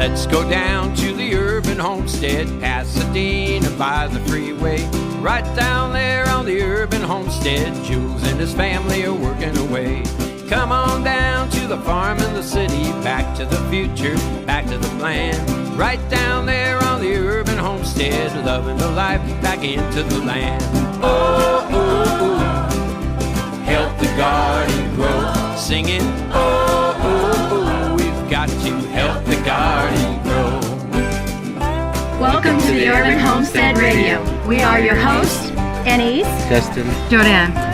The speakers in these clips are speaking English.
Let's go down to the Urban Homestead, Pasadena by the freeway. Right down there on the Urban Homestead, Jules and his family are working away. Come on down to the farm in the city, back to the future, back to the plan. Right down there on the Urban Homestead, loving the life back into the land. Oh, oh, oh, help the garden grow. Singing, oh, oh, oh, we've got to help the garden grow. Welcome to the Urban Homestead Radio. We are your hosts, Anais, Justin, Jordanne.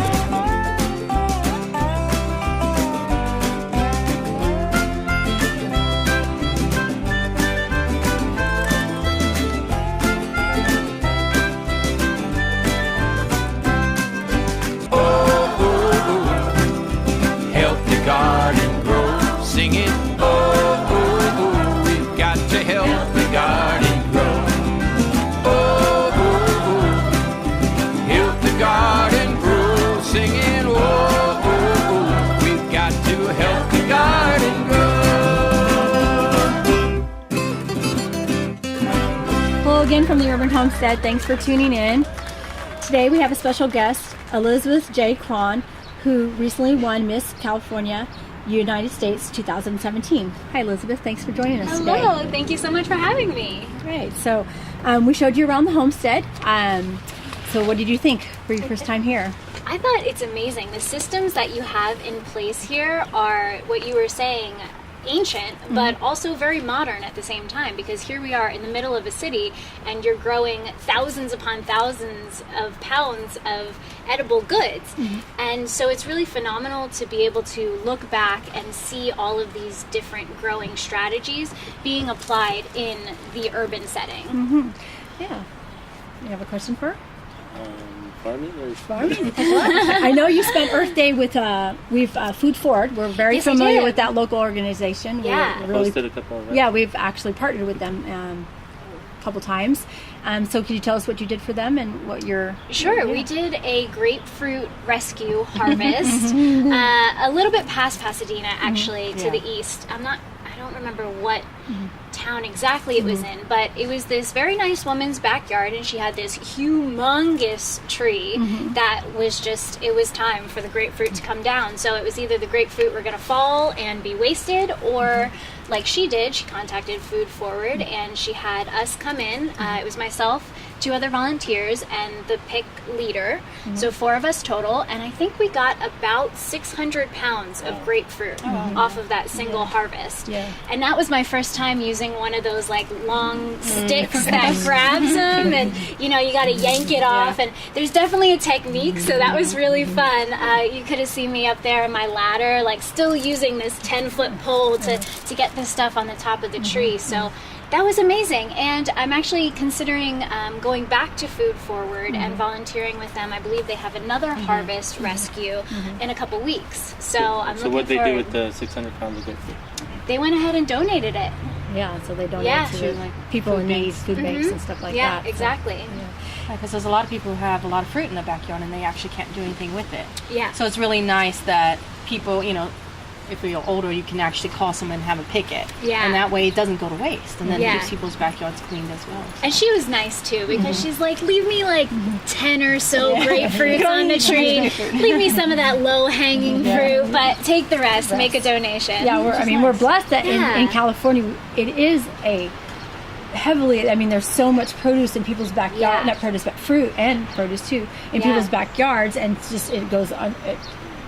Again from the Urban Homestead, thanks for tuning in. Today we have a special guest, Elizabeth J. Kwan, who recently won Miss California, United States 2017. Hi Elizabeth, thanks for joining us today. Hello, thank you so much for having me. Great, so we showed you around the homestead. So what did you think for your first time here? I thought it's amazing. The systems that you have in place here are, what you were saying, ancient, but also very modern at the same time, because here we are in the middle of a city and you're growing thousands upon thousands of pounds of edible goods. And so it's really phenomenal to be able to look back and see all of these different growing strategies being applied in the urban setting. Yeah. You have a question for her? farming or farming? I know you spent Earth Day with Food Forward. We're very familiar with that local organization. Yeah, we really, posted a couple of them. Yeah, we've actually partnered with them a couple times. So can you tell us what you did for them and what your... Sure, we did a grapefruit rescue harvest a little bit past Pasadena, actually, to the east. I don't remember what town exactly it was in, but it was this very nice woman's backyard, and she had this humongous tree that was just, it was time for the grapefruit to come down. So it was either the grapefruit were going to fall and be wasted, or like she did, she contacted Food Forward and she had us come in. It was myself, 2 other volunteers, and the pick leader. So 4 of us total, and I think we got about 600 pounds of grapefruit off of that single harvest. And that was my first time using one of those like long sticks that grabs them, and you know, you got to yank it off, and there's definitely a technique, so that was really fun. You could have seen me up there in my ladder, like still using this 10-foot pole to get this stuff on the top of the tree. So that was amazing, and I'm actually considering going back to Food Forward and volunteering with them. I believe they have another harvest rescue in a couple weeks. So I'm looking what they forward. do with the 600 pounds of grapefruit? They went ahead and donated it. Yeah, so they donate to like people in need, food banks and stuff like that. Yeah, exactly. Because there's a lot of people who have a lot of fruit in the backyard and they actually can't do anything with it. Yeah. So it's really nice that people, you know, if you're older, you can actually call someone and have them pick it. Yeah. And that way it doesn't go to waste. And then it keeps people's backyards cleaned as well. And she was nice too, because she's like, leave me like 10 or so grapefruits on the tree. Leave me some of that low-hanging fruit, but take the rest, make a donation. Yeah, we're blessed that in California, it is a heavily, there's so much produce in people's backyard, not produce, but fruit and produce too, in people's backyards, and it's just, it goes on,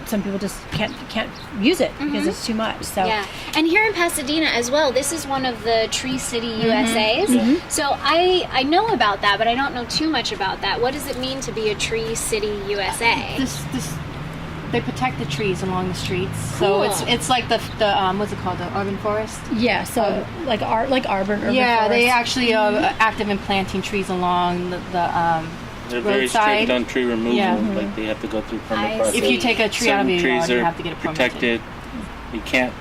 some people just can't use it because it's too much. So and here in Pasadena as well, this is one of the Tree City USAs. So I know about that, but I don't know too much about that. What does it mean to be a Tree City USA? They protect the trees along the streets. So it's like the what's it called, the urban forest? Yeah, so like urban forest. They actually are active in planting trees along the they're very strict on tree removal. Like they have to go through permit process. If you take a tree out of your yard, you have to get a permit. Protected. You can't,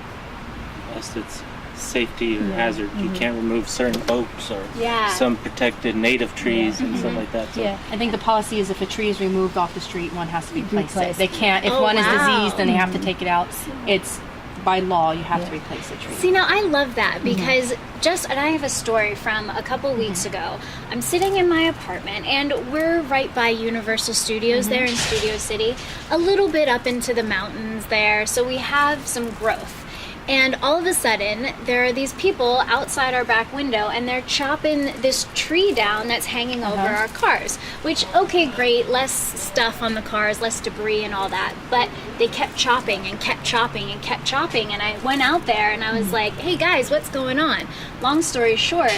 unless it's safety or hazard, you can't remove certain oaks or some protected native trees and stuff like that. So I think the policy is if a tree is removed off the street, one has to be replaced. They can't. If one is diseased, then they have to take it out. It's by law, you have to replace the tree. See, now I love that because and I have a story from a couple weeks ago. I'm sitting in my apartment, and we're right by Universal Studios there in Studio City, a little bit up into the mountains there, so we have some growth. And all of a sudden, there are these people outside our back window, and they're chopping this tree down that's hanging over our cars. Which, okay, great, less stuff on the cars, less debris and all that. But they kept chopping and kept chopping and kept chopping. And I went out there, and I was like, hey, guys, what's going on? Long story short,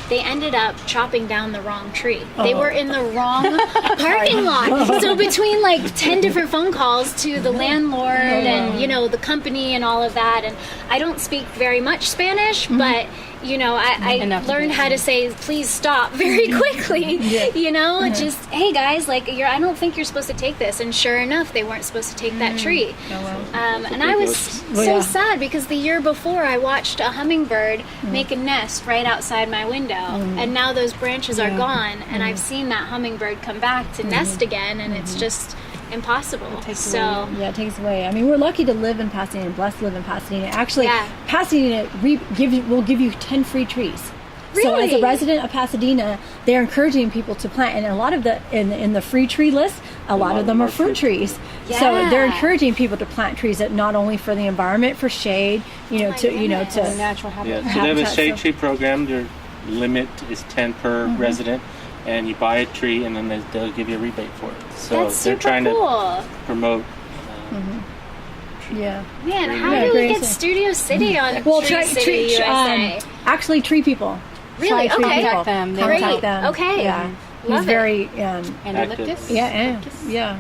they ended up chopping down the wrong tree. They were in the wrong parking lot. So between like 10 different phone calls to the landlord and, you know, the company and all of that, and I don't speak very much Spanish, but, you know, I learned how to say, please stop very quickly, you know, just, hey guys, like, I don't think you're supposed to take this. And sure enough, they weren't supposed to take that tree. And I was so sad because the year before I watched a hummingbird make a nest right outside my window. And now those branches are gone, and I've seen that hummingbird come back to nest again, and it's just impossible. It takes away. I mean, we're lucky to live in Pasadena, blessed to live in Pasadena. Actually, Pasadena will give you 10 free trees. Really? So as a resident of Pasadena, they're encouraging people to plant, and a lot of the in the free tree list, a lot of them are fruit trees. So they're encouraging people to plant trees that not only for the environment, for shade, to natural habitat. Yeah, so they have a shade tree program. Their limit is 10 per resident. And you buy a tree, and then they'll give you a rebate for it. So that's they're trying to promote. Man, how do we get Studio City on Tree City USA? Actually, tree people. Really? Tree Okay. people. Contact them. Okay. Yeah. Love He's very Eucalyptus?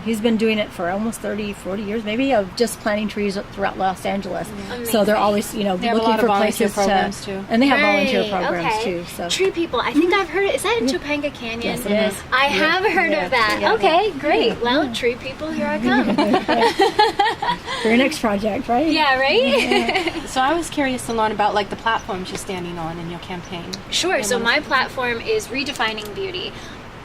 He's been doing it for almost 30-40 years maybe, of just planting trees throughout Los Angeles. So they're always looking for places to, and they have volunteer programs too. So Tree people, I think I've heard it. Is that in Topanga Canyon? Yes, it is. I have heard of that. Okay, great. Well, tree people, here I come. For your next project, right? Yeah, right? So I was curious to learn about like the platforms you're standing on in your campaign. Sure. So my platform is Redefining Beauty.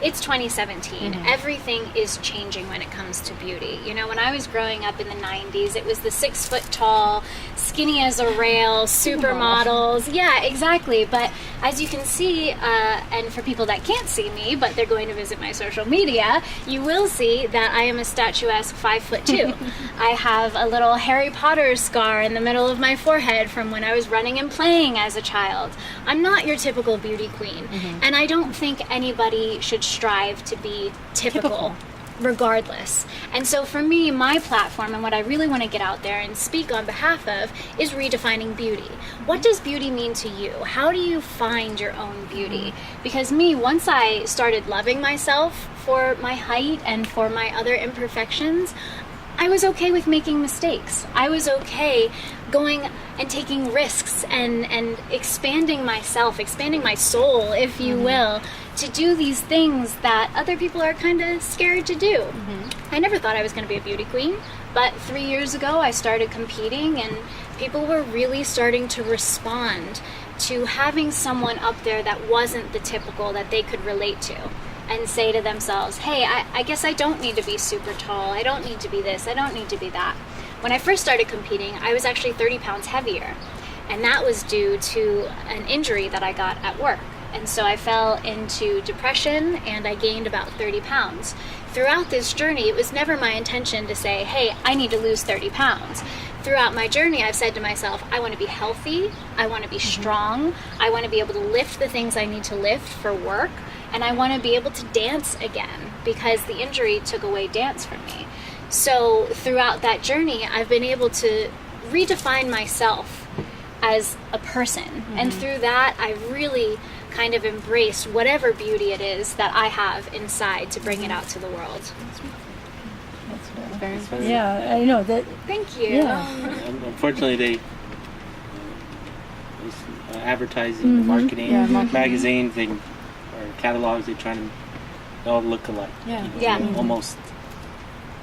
It's 2017. Everything is changing when it comes to beauty. You know, when I was growing up in the 90s, it was the 6 foot tall, skinny as a rail, supermodels. Yeah, exactly. But as you can see, and for people that can't see me, but they're going to visit my social media, you will see that I am a statuesque 5'2". I have a little Harry Potter scar in the middle of my forehead from when I was running and playing as a child. I'm not your typical beauty queen. And I don't think anybody should strive to be typical regardless. And so for me, my platform and what I really want to get out there and speak on behalf of is redefining beauty. What does beauty mean to you? How do you find your own beauty? Because once I started loving myself for my height and for my other imperfections, I was okay with making mistakes. I was okay going and taking risks and expanding myself, expanding my soul, if you will, to do these things that other people are kind of scared to do. I never thought I was going to be a beauty queen, but 3 years ago I started competing, and people were really starting to respond to having someone up there that wasn't the typical that they could relate to, and say to themselves, hey, I guess I don't need to be super tall, I don't need to be this, I don't need to be that. When I first started competing, I was actually 30 pounds heavier, and that was due to an injury that I got at work. And so I fell into depression, and I gained about 30 pounds. Throughout this journey, it was never my intention to say, hey, I need to lose 30 pounds. Throughout my journey, I've said to myself, I want to be healthy, I want to be strong, I want to be able to lift the things I need to lift for work, and I want to be able to dance again, because the injury took away dance from me. So throughout that journey, I've been able to redefine myself as a person. And through that, I've really kind of embraced whatever beauty it is that I have inside to bring it out to the world. That's very Yeah, I know that. Thank you. Yeah. Unfortunately, they advertising, marketing, magazines, or catalogs, they all look alike. Almost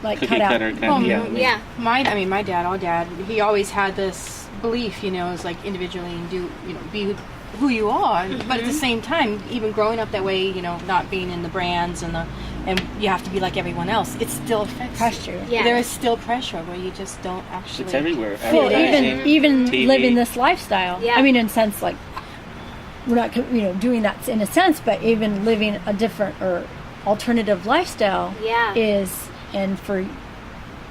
Like cookie cutter kind of. My dad, our dad, he always had this belief, is like individually and be who you are. But at the same time, even growing up that way, not being in the brands and the and you have to be like everyone else, it still affects pressure. Yeah. There is still pressure where you just don't actually. It's everywhere. Well, even TV. living this lifestyle. Yeah. I mean, in a sense, like we're not, doing that in a sense, but even living a different or alternative lifestyle is, and for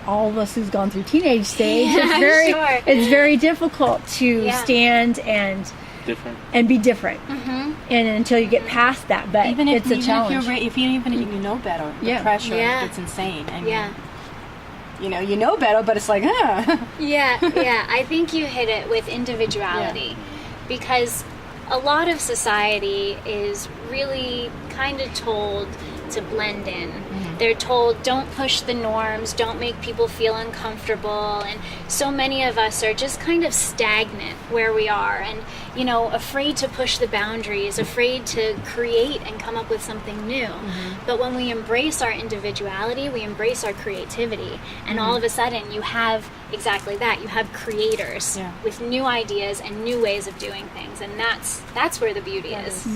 all of us who's gone through teenage stage, it's very difficult to stand and be different, and until you get past that. But it's a challenge. If you know better, the pressure, it's insane. I mean, you know better, but it's like, I think you hit it with individuality, because a lot of society is really kind of told to blend in. They're told, don't push the norms, don't make people feel uncomfortable, and so many of us are just kind of stagnant where we are, and afraid to push the boundaries, afraid to create and come up with something new. But when we embrace our individuality, we embrace our creativity, and all of a sudden you have exactly that. You have creators with new ideas and new ways of doing things, and that's where the beauty is.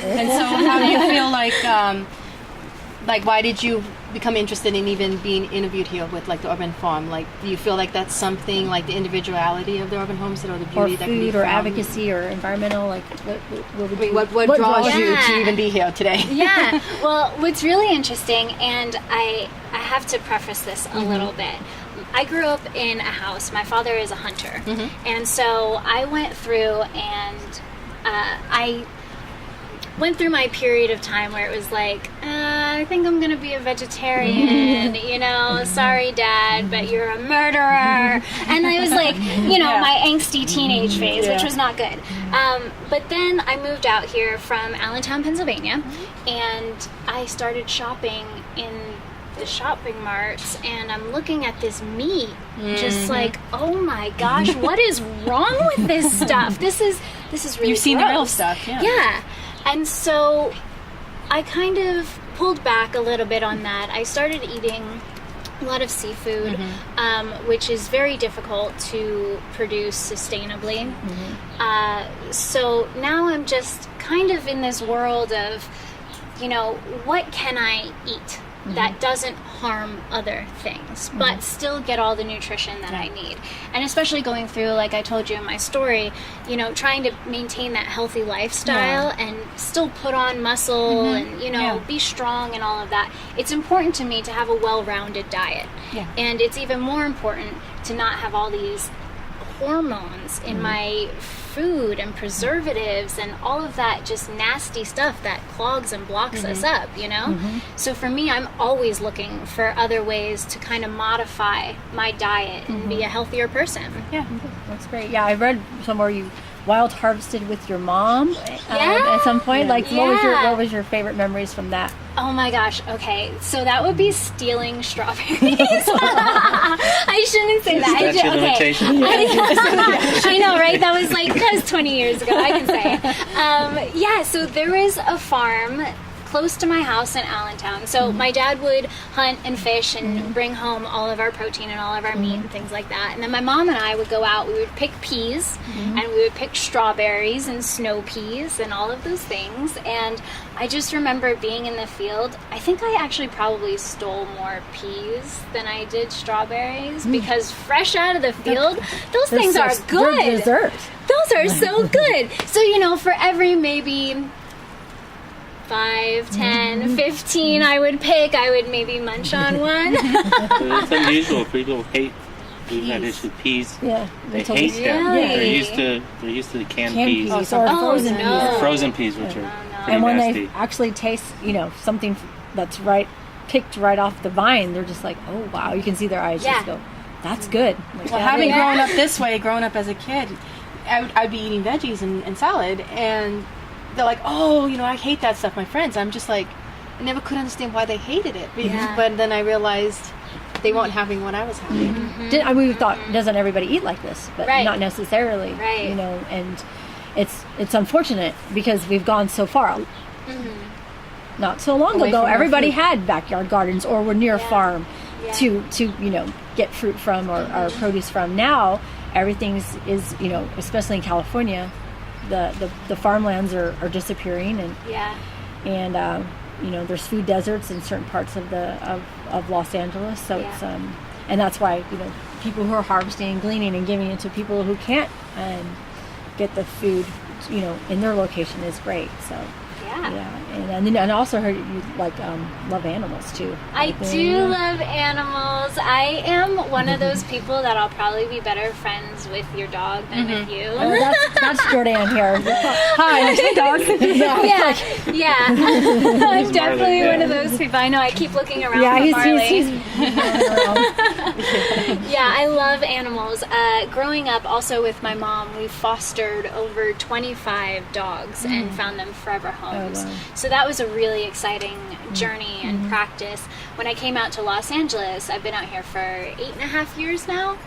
And so how do you feel like why did you become interested in even being interviewed here with like the Urban Farm? Like, do you feel like that's something like the individuality of the Urban Homestead, or the beauty or that food, can be or found? advocacy, or environmental? Like, what draws you to even be here today? Yeah. Well, what's really interesting, and I have to preface this a little bit. I grew up in a house. My father is a hunter, and so I went through and I went through my period of time where it was like, I think I'm going to be a vegetarian, sorry, Dad, but you're a murderer. And I was like, my angsty teenage phase, which was not good. But then I moved out here from Allentown, Pennsylvania, and I started shopping in the shopping marts, and I'm looking at this meat, just like, oh my gosh, what is wrong with this stuff? This is really You've seen gross. the real stuff, Yeah. And so I kind of pulled back a little bit on that. I started eating a lot of seafood, which is very difficult to produce sustainably. So now I'm just kind of in this world of, what can I eat that doesn't harm other things, but still get all the nutrition that I need. And especially going through, like I told you in my story, trying to maintain that healthy lifestyle and still put on muscle and, be strong and all of that. It's important to me to have a well-rounded diet. And it's even more important to not have all these hormones in my food and preservatives and all of that just nasty stuff that clogs and blocks us up, So for me, I'm always looking for other ways to kind of modify my diet and be a healthier person. Yeah, that's great. Yeah, I read somewhere you wild harvested with your mom at some point. Like, what was your favorite memories from that? Oh my gosh, okay, so that would be stealing strawberries. I shouldn't say that. I know, right? That was 20 years ago, I can say. So there was a farm close to my house in Allentown. So my dad would hunt and fish and bring home all of our protein and all of our meat and things like that. And then my mom and I would go out, we would pick peas and we would pick strawberries and snow peas and all of those things. And I just remember being in the field. I think I actually probably stole more peas than I did strawberries because fresh out of the field, those things are good. They're dessert. Those are so good. So, for every maybe 5, 10, 15 I would maybe munch on one. It's unusual. People hate radish with peas. Yeah, they hate them. Really? They're used to the canned peas. Or frozen peas. Or frozen peas, which are pretty and when nasty. they actually taste, something that's picked right off the vine, they're just like, oh wow! You can see their eyes just go, that's good. Like, having grown up this way, growing up as a kid, I'd be eating veggies and salad, and they're like, oh, I hate that stuff. My friends, I'm just like, I never could understand why they hated it. But then I realized they weren't having what I was having. We thought, doesn't everybody eat like this? But not necessarily. Right. And it's unfortunate because we've gone so far. Not so long ago, everybody had backyard gardens or were near a farm to get fruit from or produce from. Now everything is especially in California, the farmlands are disappearing, and and there's food deserts in certain parts of of Los Angeles. So it's and that's why people who are harvesting and gleaning and giving it to people who can't get the food in their location is great. So and I also heard you love animals too. I do love animals. I am one of those people that I'll probably be better friends with your dog than with you. Oh, that's Jordanne here. Hi, that's my dog. Yeah. I'm definitely one of those people. I know. I keep looking around for Marley. He's Yeah, I love animals. Growing up, also with my mom, we fostered over 25 dogs and found them forever homes. Oh, wow. So that was a really exciting journey and practice. When I came out to Los Angeles, I've been out here for 8.5 years now.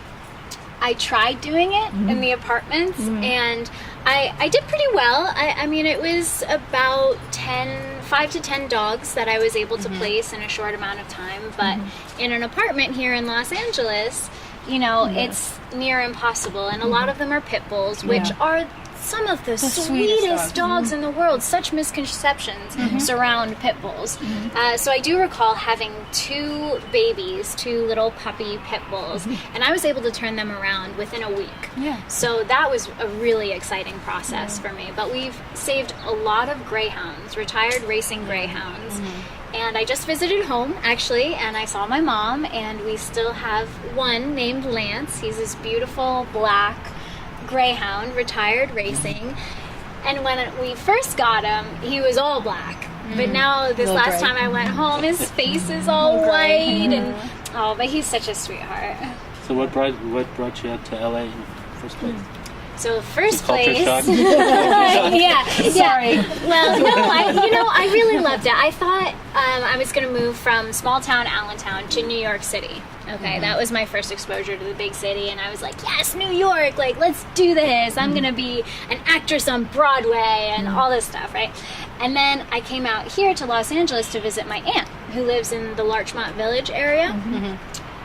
I tried doing it in the apartments, and I did pretty well. I mean, it was about 5 to 10 dogs that I was able to place in a short amount of time. But in an apartment here in Los Angeles, it's near impossible. And a lot of them are pit bulls, which are some of the sweetest dogs in the world. Such misconceptions surround pit bulls. So I do recall having 2 babies, 2 little puppy pit bulls, and I was able to turn them around within a week. Yeah. So that was a really exciting process for me. But we've saved a lot of greyhounds, retired racing greyhounds. And I just visited home, actually, and I saw my mom, and we still have one named Lance. He's this beautiful black greyhound, retired racing. And when we first got him, he was all black. But now, this last time I went home, his face is all white. And but he's such a sweetheart. So what brought you out to LA in the first place? So first place, Sorry. Well, no, I really loved it. I thought I was going to move from small town Allentown to New York City. Okay, that was my first exposure to the big city, and I was like, yes, New York, let's do this. I'm going to be an actress on Broadway and all this stuff, right? And then I came out here to Los Angeles to visit my aunt, who lives in the Larchmont Village area.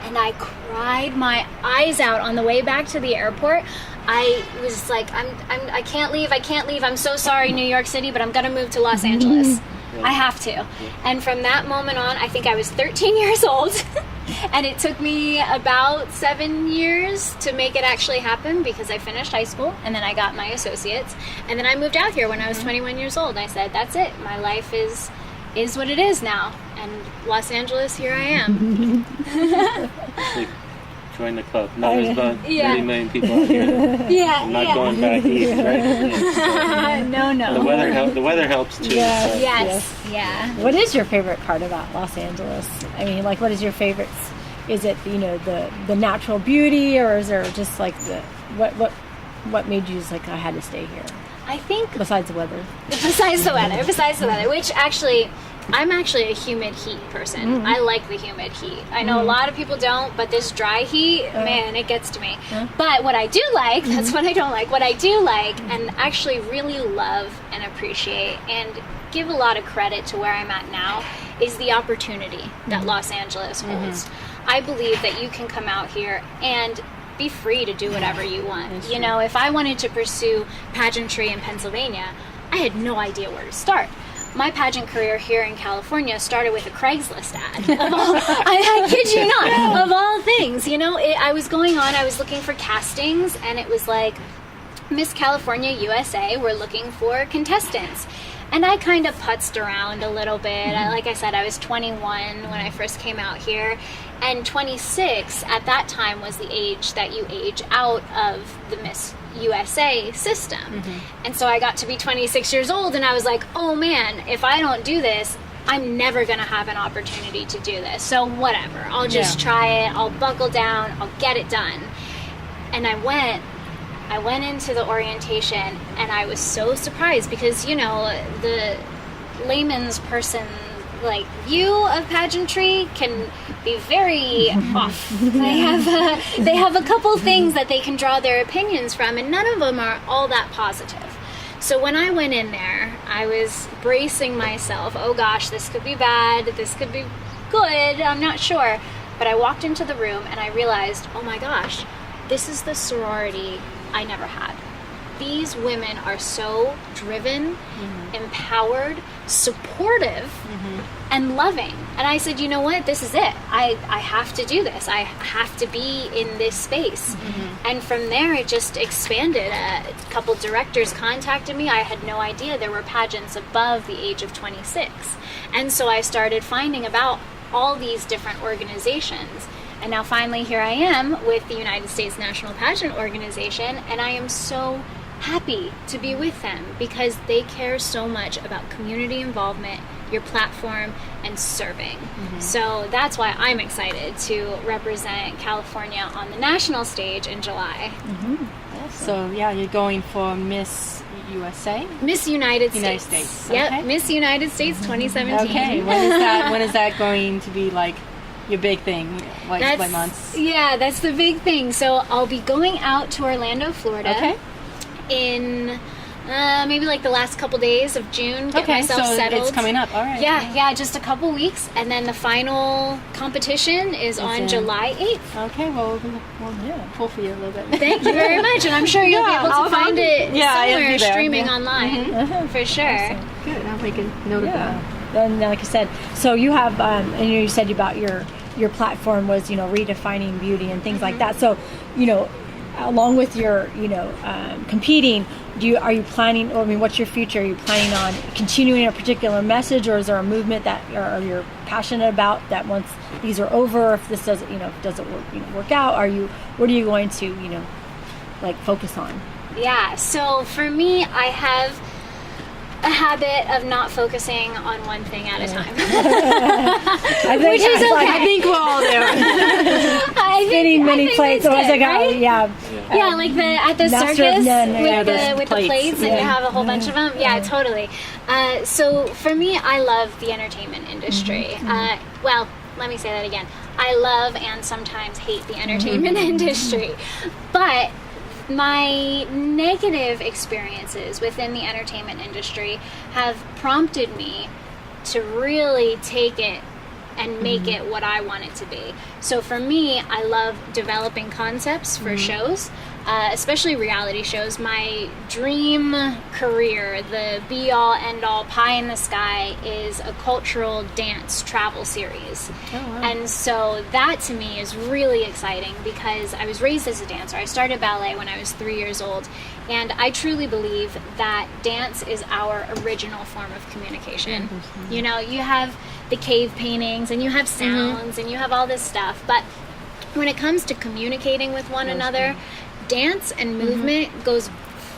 And I cried my eyes out on the way back to the airport. I was like, I can't leave. I'm so sorry, New York City, but I'm going to move to Los Angeles. I have to. And from that moment on, I think I was 13 years old. And it took me about 7 years to make it actually happen, because I finished high school and then I got my associates. And then I moved out here when I was 21 years old. I said, that's it. My life is what it is now. And Los Angeles, here I am. Join the club. Now there's about 30 million people out here. I'm not going back east, right? No. The weather helps too. Yes. What is your favorite part about Los Angeles? I mean, what is your favorite? Is it the natural beauty, or is there just what made you just I had to stay here? I think besides the weather, which actually, I'm actually a humid heat person. I like the humid heat. I know a lot of people don't, but this dry heat, man, it gets to me. But what I do like, that's what I don't like. What I do like, and actually really love and appreciate and give a lot of credit to where I'm at now, is the opportunity that Los Angeles holds. I believe that you can come out here and be free to do whatever you want. If I wanted to pursue pageantry in Pennsylvania, I had no idea where to start. My pageant career here in California started with a Craigslist ad. I kid you not, of all things. I was looking for castings, and it was like, Miss California USA, we're looking for contestants. And I kind of putzed around a little bit. Like I said, I was 21 when I first came out here. And 26 at that time was the age that you age out of the Miss USA system. And so I got to be 26 years old, and I was like, oh man, if I don't do this, I'm never going to have an opportunity to do this. So whatever, I'll just try it. I'll buckle down. I'll get it done. And I went into the orientation, and I was so surprised because, the layman's person view of pageantry can be very off. They have a couple things that they can draw their opinions from, and none of them are all that positive. So when I went in there, I was bracing myself. Oh gosh, this could be bad. This could be good. I'm not sure. But I walked into the room and I realized, oh my gosh, this is the sorority I never had. these women are so driven, empowered, supportive, and loving. And I said, you know what, this is it. I have to do this. I have to be in this space. And from there, it just expanded. A couple directors contacted me. I had no idea there were pageants above the age of 26. And so I started finding about all these different organizations. And now finally here I am with the United States National Pageant Organization, and I am so happy to be with them because they care so much about community involvement, your platform, and serving. So that's why I'm excited to represent California on the national stage in July. So yeah, you're going for Miss USA? Miss United United States. States. Yep, Okay. Miss United States 2017. Okay, when is that going to be like your big thing? Like what months? Yeah, that's the big thing. So I'll be going out to Orlando, Florida. Okay. In maybe like the last couple days of June, get Okay, myself so settled. it's coming up. All right. Yeah, just a couple weeks, and then the final competition is on in- July 8th. Okay, well, we'll pull for you a little bit. Thank you very much, and I'm sure you'll be able to I'll find it Yeah, I'll somewhere be there, streaming yeah. online for sure. Good, I'll make a note of that. And like I said, so you have, and you said about your platform was, redefining beauty and things like that. So, along with your, competing, are you planning, or what's your future? Are you planning on continuing a particular message, or is there a movement that you're passionate about that once these are over, if this doesn't, work out, what are you going to, focus on? Yeah, so for me, I have a habit of not focusing on one thing at a time. Which is okay. I think we're all there. Spinning many plates. It's good, right? Yeah, like at the Master of circus none, with the plates, and you have a whole bunch of them. Yeah, totally. So for me, I love the entertainment industry. Well, let me say that again. I love and sometimes hate the entertainment industry, but my negative experiences within the entertainment industry have prompted me to really take it and make it what I want it to be. So for me, I love developing concepts for shows, especially reality shows. My dream career, the be-all, end-all, pie in the sky, is a cultural dance travel series. And so that to me is really exciting because I was raised as a dancer. I started ballet when I was 3 years old, and I truly believe that dance is our original form of communication. You have the cave paintings, and you have sounds, and you have all this stuff, but when it comes to communicating with one another, dance and movement goes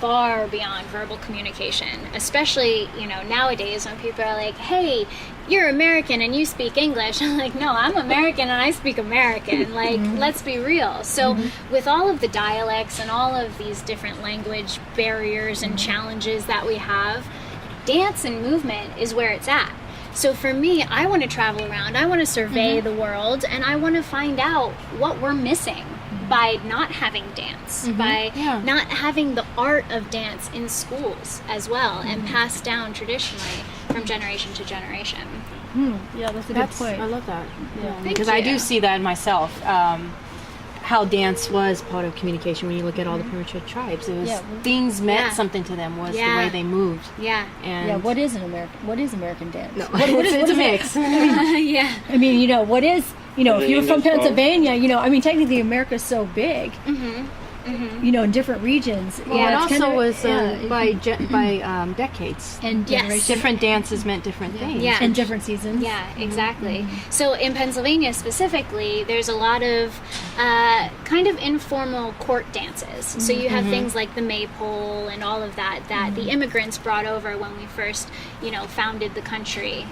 far beyond verbal communication, especially nowadays when people are like, hey, you're American and you speak English. I'm like, no, I'm American and I speak American. Like, let's be real. So with all of the dialects and all of these different language barriers and challenges that we have, dance and movement is where it's at. So for me, I want to travel around, I want to survey the world, and I want to find out what we're missing by not having dance, by not having the art of dance in schools as well, and passed down traditionally from generation to generation. Yeah, that's a good point. I love that. Yeah, Thank because I do you. see that in myself. How dance was part of communication. When you look at all the primitive tribes, it was things meant something to them. Was the way they moved. Yeah. And what is American dance? No, it's a mix. Yeah. I mean, what is, if you're from English Pennsylvania, technically America's so big, in different regions. Well, Yeah, it it's also kinda- was by decades. and Yes. generations. Different dances meant different things. Yeah. and different seasons. Yeah, exactly. So in Pennsylvania specifically, there's a lot of kind of informal court dances. So you have things like the maypole and all of that the immigrants brought over when we first, founded the country,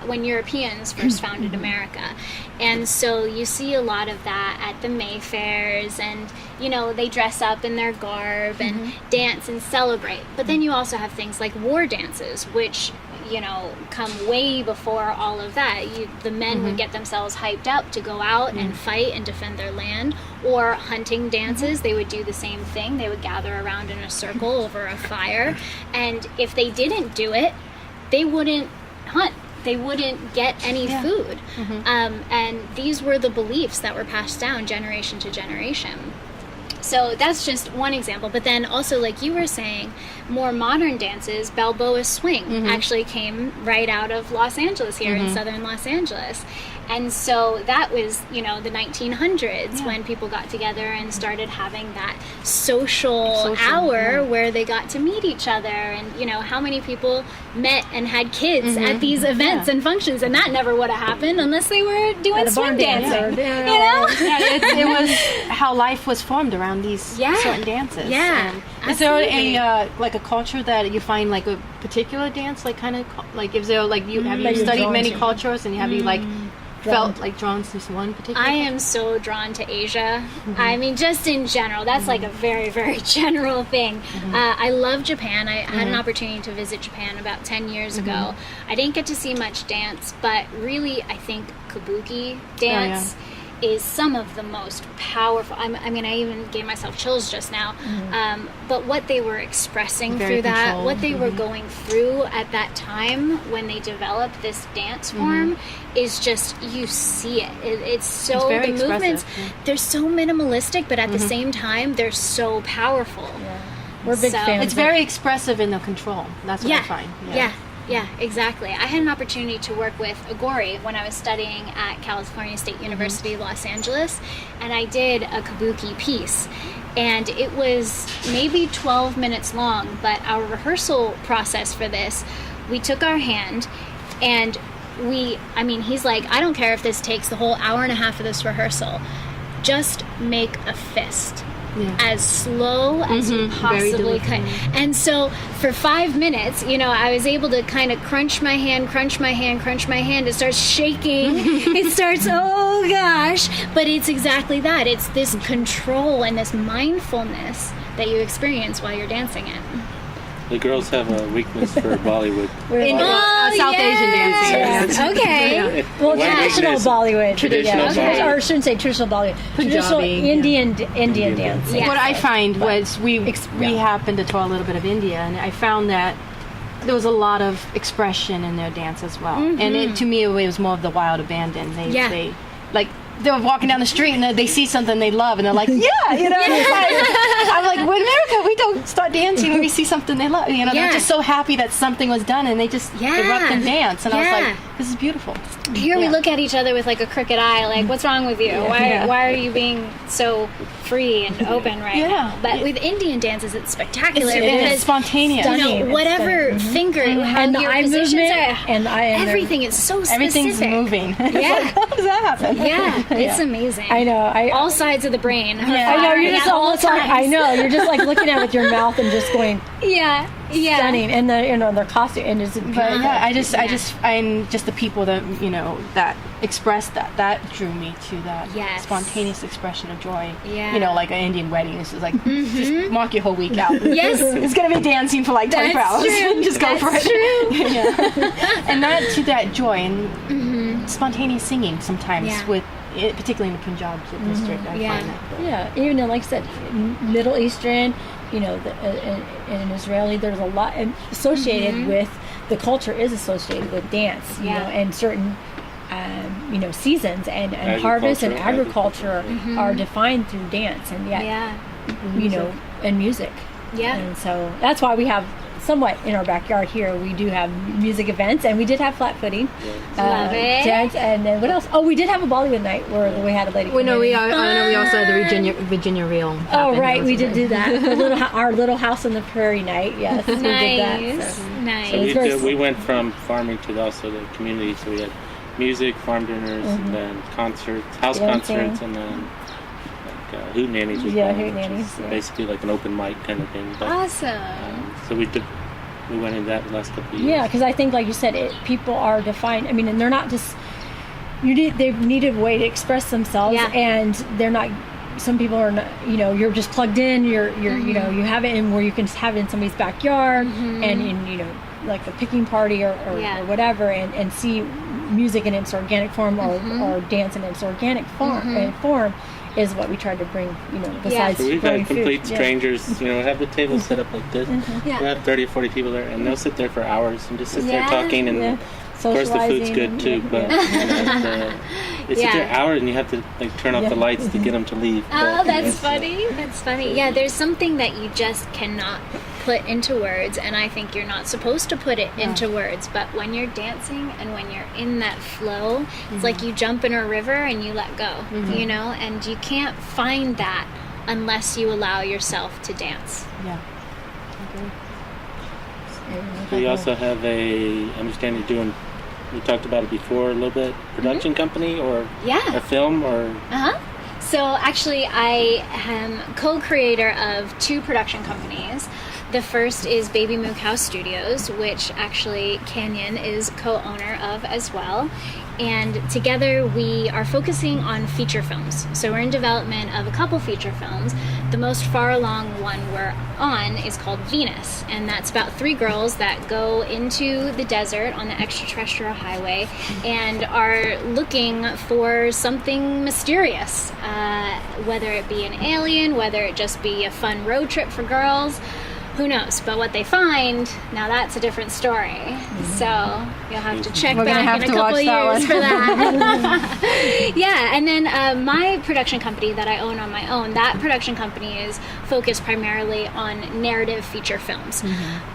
when Europeans first founded America. And so you see a lot of that at the Mayfairs, and, they dress up in their garb and dance and celebrate. But then you also have things like war dances, which come way before all of that. The men would get themselves hyped up to go out and fight and defend their land, or hunting dances. They would do the same thing. They would gather around in a circle over a fire, and if they didn't do it, they wouldn't hunt. They wouldn't get any food. And these were the beliefs that were passed down generation to generation. So that's just one example. But then also, like you were saying, more modern dances, Balboa Swing actually came right out of Los Angeles here in southern Los Angeles. And so that was, the 1900s when people got together and started having that social hour where they got to meet each other. And, how many people met and had kids at these events and functions. And that never would have happened unless they were doing swing dancing. It was how life was formed around these certain dances. Yeah. Is there a culture that you find like a particular dance, like kind of like is there like have you studied many cultures and have you like felt like drawn to one particular? I am so drawn to Asia. I mean, just in general, that's like a very, very general thing. I love Japan. I had an opportunity to visit Japan about 10 years ago. I didn't get to see much dance, but really, I think kabuki dance is some of the most powerful. I mean, I even gave myself chills just now. But what they were expressing through that, what they were going through at that time when they developed this dance form is just, you see it. It's so, the movements, they're so minimalistic, but at the same time, they're so powerful. We're big fans. It's very expressive in the control. That's what I find. Yeah, exactly. I had an opportunity to work with Agori when I was studying at California State University, Los Angeles, and I did a kabuki piece. And it was maybe 12 minutes long, but our rehearsal process for this, we took our hand and he's like, I don't care if this takes the whole hour and a half of this rehearsal, just make a fist. As slow as you possibly could. And so for 5 minutes, I was able to kind of crunch my hand. It starts shaking. It starts, oh gosh. But it's exactly that. It's this control and this mindfulness that you experience while you're dancing it. The girls have a weakness for Bollywood. South Asian dancing. Okay. Well, traditional Bollywood. Or I shouldn't say traditional Bollywood. Traditional Indian dancing. What I find was we happened to tour a little bit of India, and I found that there was a lot of expression in their dance as well. And to me, it was more of the wild abandon. They were walking down the street and they see something they love and they're like, I'm like, in America, we don't start dancing when we see something they love. They're just so happy that something was done and they just erupt and dance. And I was like, this is beautiful. Here we look at each other with like a crooked eye, like, what's wrong with you? Why are you being so free and open right now? But with Indian dances, it's spectacular because it's spontaneous. Whatever finger and the your eye positions movement and everything is so specific. Everything's moving. How does that happen? It's amazing. I know. All sides of the brain. I know. You're just almost like, I know. You're just like looking at it with your mouth and just going, stunning. And their costume and it's I'm just the people that that express that drew me to that spontaneous expression of joy. Like an Indian wedding. It's just like just mark your whole week out. It's gonna be dancing for like 24 hours. Just go for it. And that joy and spontaneous singing sometimes with. Particularly in the Punjab district, I find that. Even in, like I said, Middle Eastern, in Israeli, there's a lot associated with the culture is associated with dance, and certain, seasons and harvest and agriculture are defined through dance and and music. And so that's why we have. Somewhat in our backyard here, we do have music events, and we did have flat footing. Love it. Dance, and then what else? Oh, we did have a Bollywood night where we had a lady. We also had the Virginia Reel. Oh, right, we did do that. Our little house on the prairie night. Yes, we did that. Nice. So we went from farming to also the community. So we had music, farm dinners, and then concerts, house concerts, and then. Hoot Nannies was basically like an open mic kind of thing. But, awesome. So we went in that the last couple of years. Yeah, because I think, like you said, people are defined. I mean, and they're not just. They've needed a way to express themselves, and they're not. Some people are not. You're just plugged in. You're you have it in where you can have it in somebody's backyard, and in like a picking party or whatever, and see music in its organic form or dance in its organic form. Is what we tried to bring, besides so we've had complete food. strangers, have the table set up like this. We have 30 or 40 people there, and they'll sit there for hours and just sit there talking, and of course the food's good too, but It's such an hour, and you have to like turn off the lights to get them to leave. Oh, that's funny. That's funny. Yeah, there's something that you just cannot put into words, and I think you're not supposed to put it into words. But when you're dancing and when you're in that flow, it's like you jump in a river and you let go, you know, and you can't find that unless you allow yourself to dance. Yeah. So you also have I understand you're doing, we talked about it before a little bit, production company or a film or? So actually I am co-creator of 2 production companies. The first is Baby Moo Cow Studios, which actually Canyon is co-owner of as well. And together we are focusing on feature films. So we're in development of a couple feature films. The most far along one we're on is called Venus, and that's about 3 girls that go into the desert on the extraterrestrial highway and are looking for something mysterious, whether it be an alien, whether it just be a fun road trip for girls. Who knows? But what they find, now that's a different story. So you'll have to check back in a couple years for that. Yeah, and then my production company that I own on my own, that production company is focused primarily on narrative feature films.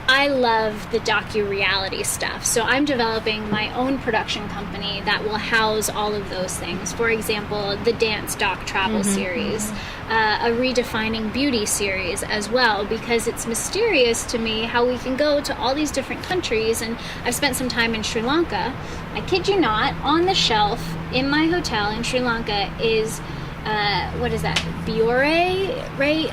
I love the docu-reality stuff, so I'm developing my own production company that will house all of those things. For example, the Dance Doc Travel series, a Redefining Beauty series as well, because it's mysterious to me how we can go to all these different countries. And I've spent some time in Sri Lanka. I kid you not, on the shelf in my hotel in Sri Lanka is what is that? Biore, right?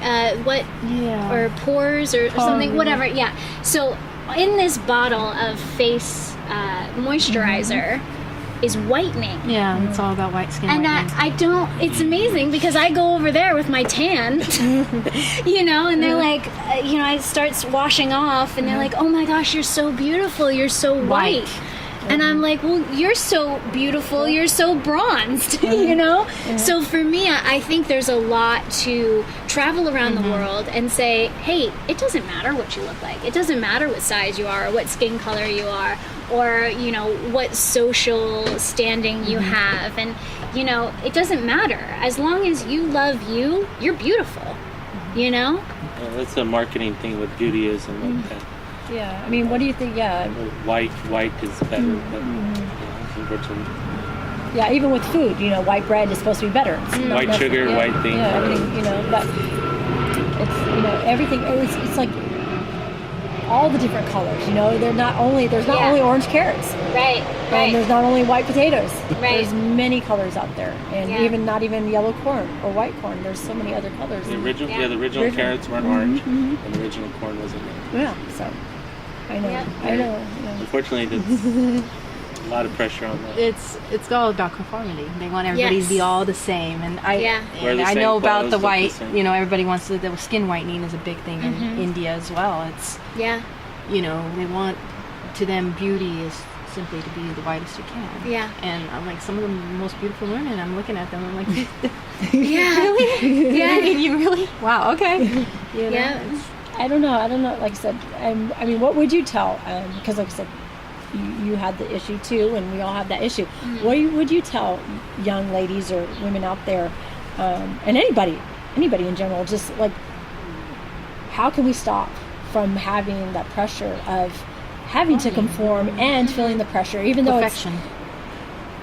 Or pores or something, whatever. Yeah. So in this bottle of face moisturizer is whitening. Yeah, it's all about white skin. And I don't, it's amazing because I go over there with my tan, you know, and they're like, you know, it starts washing off and they're like, oh my gosh, you're so beautiful, you're so white. And I'm like, well, you're so beautiful, you're so bronzed, you know? So for me, I think there's a lot to travel around the world and say, hey, it doesn't matter what you look like. It doesn't matter what size you are or what skin color you are or, you know, what social standing you have. And, you know, it doesn't matter. As long as you love you, you're beautiful, you know? Yeah, that's a marketing thing with beauty is and like that. Yeah, I mean, what do you think? Yeah, white is better, but unfortunately. Yeah, even with food, you know, white bread is supposed to be better. White sugar, white thing. Yeah, everything, you know, but it's, you know, everything. It's like all the different colors. You know, there's not only orange carrots. Right. And there's not only white potatoes. Right. There's many colors out there, and not even yellow corn or white corn. There's so many other colors. The original carrots weren't orange, and the original corn wasn't there. Yeah, so. I know. Yeah. Unfortunately, there's a lot of pressure on that. It's all about conformity. They want everybody to be all the same, and I know about the white. You know, everybody wants the skin whitening is a big thing in India as well. It's you know, they want, to them, beauty is simply to be the whitest you can. Yeah. And I'm like, some of the most beautiful women, I'm looking at them, I'm like, really? Yeah. I mean, you really? Wow. Okay. You know, yeah. I don't know. Like I said, I mean, what would you tell? Because, like I said, you had the issue too, and we all have that issue. What would you tell young ladies or women out there, and anybody in general, just like, how can we stop from having that pressure of having to conform and feeling the pressure, even though perfection.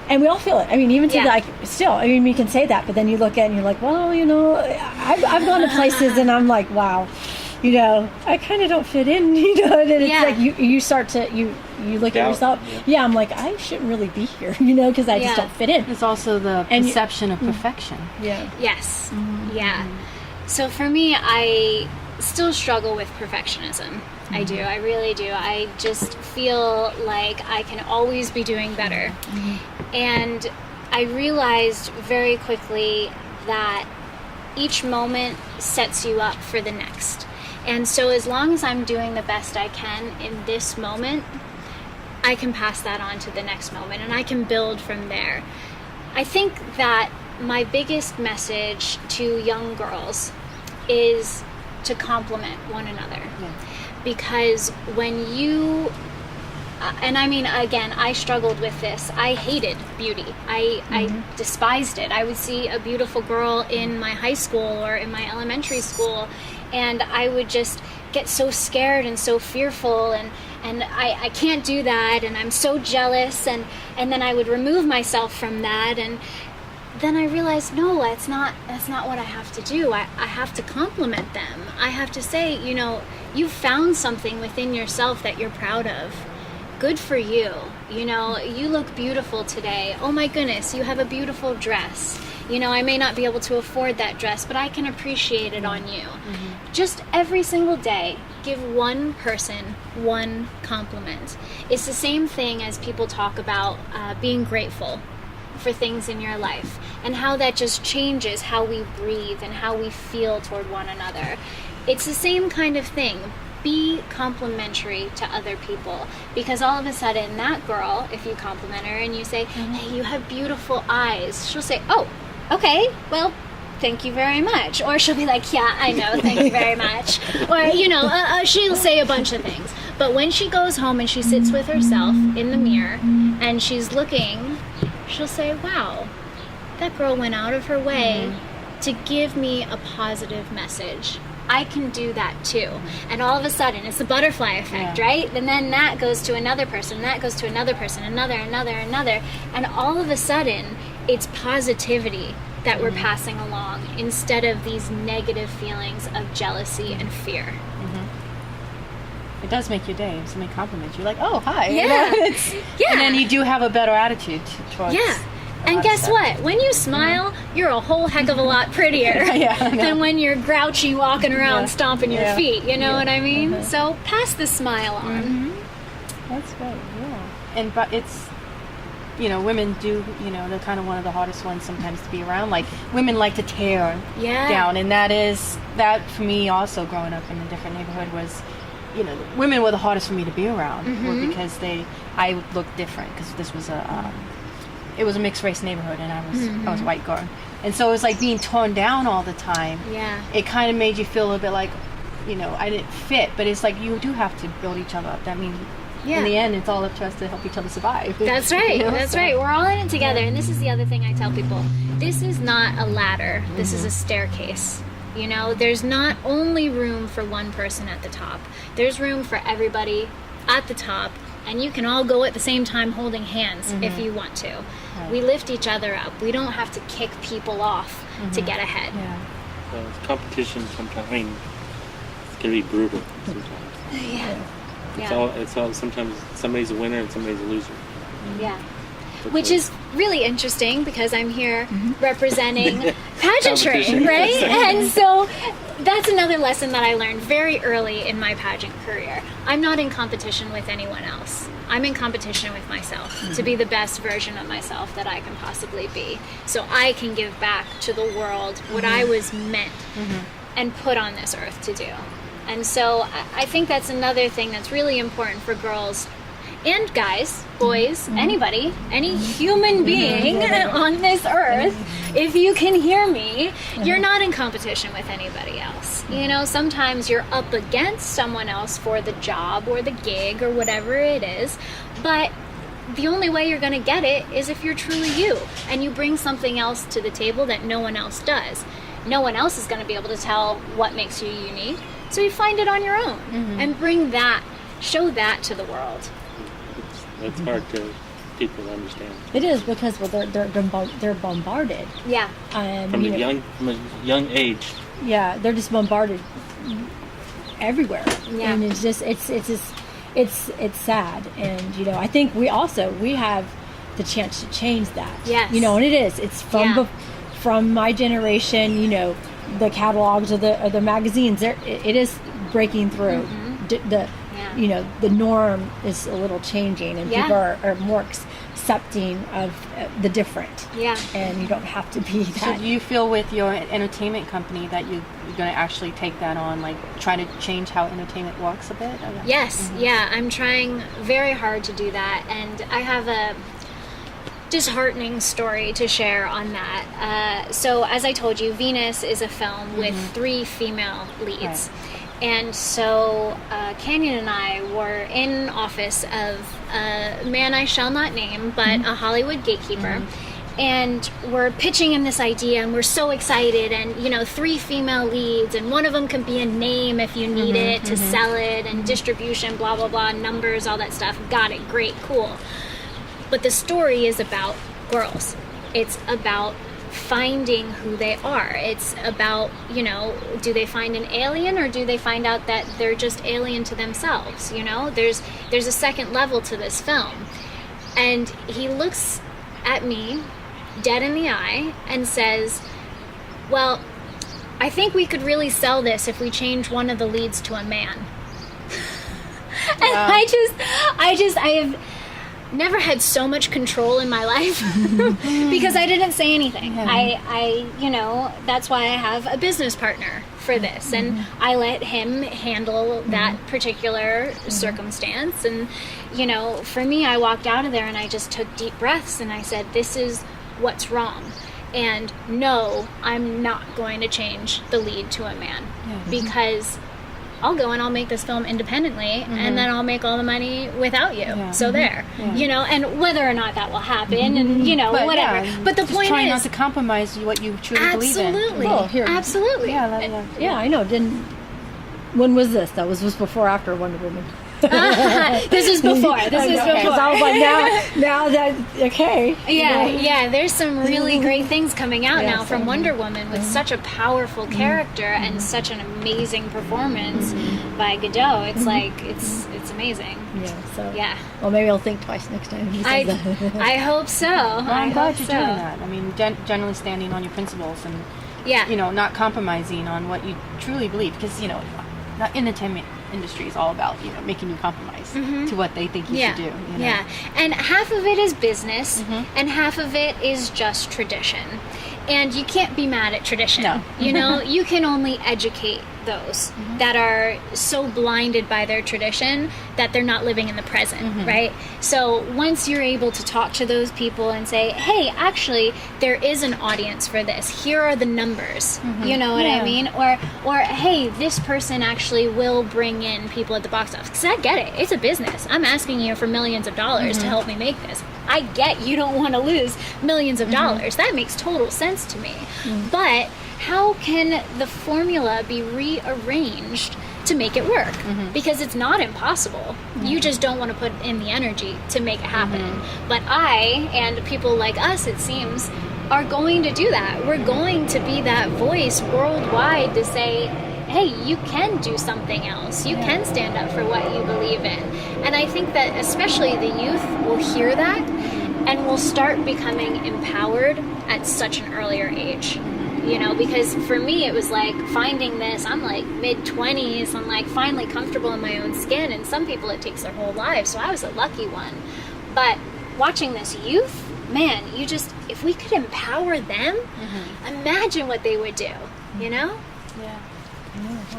And we all feel it. I mean, even to like, still, I mean, we can say that, but then you look at it and you're like, well, you know, I've gone to places and I'm like, wow. You know, I kind of don't fit in, you know, and it's like you start to, you look at yourself. Yeah, I'm like, I shouldn't really be here, you know, because I just don't fit in. It's also the perception of perfection. Yeah. Yes. Yeah. So for me, I still struggle with perfectionism. I do. I really do. I just feel like I can always be doing better. And I realized very quickly that each moment sets you up for the next. And so as long as I'm doing the best I can in this moment, I can pass that on to the next moment and I can build from there. I think that my biggest message to young girls is to compliment one another. Because when you and I mean, again, I struggled with this. I hated beauty. I despised it. I would see a beautiful girl in my high school or in my elementary school, and I would just get so scared and so fearful, and I can't do that, and I'm so jealous, and then I would remove myself from that, and then I realized, no, that's not what I have to do. I have to compliment them. I have to say, you know, you found something within yourself that you're proud of. Good for you. You know, you look beautiful today. Oh my goodness, you have a beautiful dress. You know, I may not be able to afford that dress, but I can appreciate it on you. Just every single day, give one person one compliment. It's the same thing as people talk about being grateful for things in your life, and how that just changes how we breathe and how we feel toward one another. It's the same kind of thing. Be complimentary to other people, because all of a sudden that girl, if you compliment her and you say, hey, you have beautiful eyes, she'll say, oh, okay, well, thank you very much. Or she'll be like, yeah, I know, thank you very much. Or, you know, she'll say a bunch of things. But when she goes home and she sits with herself in the mirror and she's looking, she'll say, wow, that girl went out of her way to give me a positive message. I can do that too. And all of a sudden, it's the butterfly effect, right? And then that goes to another person, that goes to another person, another. And all of a sudden, it's positivity that we're passing along instead of these negative feelings of jealousy and fear. It does make your day. If somebody compliments you, like, oh, hi. Yeah. You know, and then you do have a better attitude towards. Yeah. And guess what? When you smile, you're a whole heck of a lot prettier than when you're grouchy walking around stomping your feet. You know what I mean? So pass the smile on. That's good. Yeah. But it's, you know, women do, you know, they're kind of one of the hardest ones sometimes to be around. Like, women like to tear down. And that for me also growing up in a different neighborhood was, you know, women were the hardest for me to be around because I looked different, because this was it was a mixed race neighborhood, and I was a white girl, and so it was like being torn down all the time. It kind of made you feel a little bit like, you know, I didn't fit, but it's like you do have to build each other up. That means in the end, it's all up to us to help each other survive. That's right. You know? That's right. We're all in it together, and this is the other thing I tell people: this is not a ladder. This is a staircase. You know, there's not only room for one person at the top. There's room for everybody at the top, and you can all go at the same time holding hands if you want to. We lift each other up. We don't have to kick people off to get ahead. So it's competition sometimes. I mean, it can be brutal sometimes. It's all sometimes somebody's a winner and somebody's a loser. Which is really interesting, because I'm here representing pageantry, right? And so that's another lesson that I learned very early in my pageant career. I'm not in competition with anyone else. I'm in competition with myself to be the best version of myself that I can possibly be, so I can give back to the world what I was meant and put on this earth to do. And so I think that's another thing that's really important for girls and guys, boys, anybody, any human being on this earth. If you can hear me, you're not in competition with anybody else. You know, sometimes you're up against someone else for the job or the gig or whatever it is, but the only way you're going to get it is if you're truly you, and you bring something else to the table that no one else does. No one else is going to be able to tell what makes you unique, so you find it on your own and bring that, show that to the world. It's hard to people to understand. It is, because they're bombarded. From a young age. They're just bombarded everywhere. And it's just it's sad. And you know, I think we have the chance to change that. You know, and it's from my generation. You know, the catalogs or the magazines. It is breaking through. You know, the norm is a little changing, and people are more accepting of the different. And you don't have to be that. So do you feel with your entertainment company that you're going to actually take that on, like try to change how entertainment works a bit? Yes. I'm trying very hard to do that, and I have a disheartening story to share on that. So as I told you, Venus is a film with 3 female leads. And so Canyon and I were in office of a man I shall not name, but a Hollywood gatekeeper. And we're pitching him this idea, and we're so excited, and 3 female leads, and one of them can be a name if you need it to sell it, and distribution, blah blah blah, numbers, all that stuff. Got it, great, cool. But the story is about girls. It's about finding who they are. It's about, do they find an alien, or do they find out that they're just alien to themselves? There's a second level to this film. And he looks at me dead in the eye and says, well, I think we could really sell this if we change one of the leads to a man. And I have never had so much control in my life because I didn't say anything. That's why I have a business partner for this, and I let him handle that particular circumstance. And for me, I walked out of there and I just took deep breaths and I said, this is what's wrong, and no, I'm not going to change the lead to a man, because I'll go and I'll make this film independently, and then I'll make all the money without you. So there, and whether or not that will happen, and whatever. But the point trying is, not to compromise what you truly believe in. Absolutely. Yeah, I know. When was this? That was before or after Wonder Woman? This is before. Because I was like, now that, okay. Yeah, there's some really great things coming out now from Wonder Woman with such a powerful character and such an amazing performance by Godot. It's like, it's amazing. Well, maybe I'll think twice next time he says that. I hope so. Well, I'm glad you're doing that. I mean, generally standing on your principles and, not compromising on what you truly believe. Because, the entertainment industry is all about making you compromise to what they think you should do. And half of it is business, and half of it is just tradition. And you can't be mad at tradition. No. You can only educate those that are so blinded by their tradition that they're not living in the present, right? So once you're able to talk to those people and say, hey, actually, there is an audience for this. Here are the numbers. You know what I mean? Or hey, this person actually will bring in people at the box office. Because I get it. It's a business. I'm asking you for millions of dollars to help me make this. I get you don't want to lose millions of dollars. That makes total sense to me. But how can the formula be rearranged to make it work? Because it's not impossible. You just don't want to put in the energy to make it happen. But I, and people like us, it seems, are going to do that. We're going to be that voice worldwide to say, hey, you can do something else. You can stand up for what you believe in. And I think that especially the youth will hear that and will start becoming empowered at such an earlier age. Because for me, it was like finding this, I'm like mid-20s, I'm like finally comfortable in my own skin, and some people it takes their whole lives, so I was a lucky one. But watching this youth, man, if we could empower them, imagine what they would do,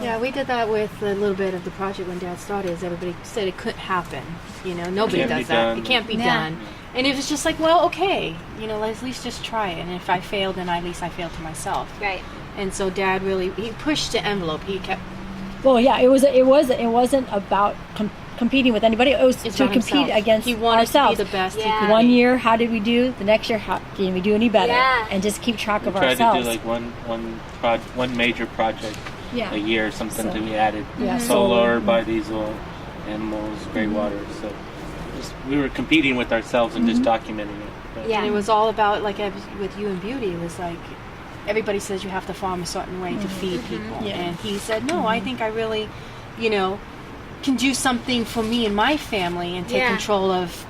Yeah, we did that with a little bit of the project when Dad started, as everybody said it couldn't happen. Nobody does that. It can't be done. And it was just like, well, okay, let's at least just try it. And if I fail, then at least I failed to myself. Right. And so Dad really, he pushed the envelope. He kept... Well, yeah, it wasn't about competing with anybody. It was to compete against he wanted ourselves. To be the best. Yeah. One year, how did we do? The next year, how can we do any better? Yeah. And just keep track of we tried ourselves. to do like one major project a year, something that we added. Mm-hmm. Solar, biodiesel, animals, gray water. So we were competing with ourselves and just documenting it. But And it was all about, like with you and Beauty, it was like, everybody says you have to farm a certain way to feed people. Yeah. And he said, no, I think I really, can do something for me and my family and take control of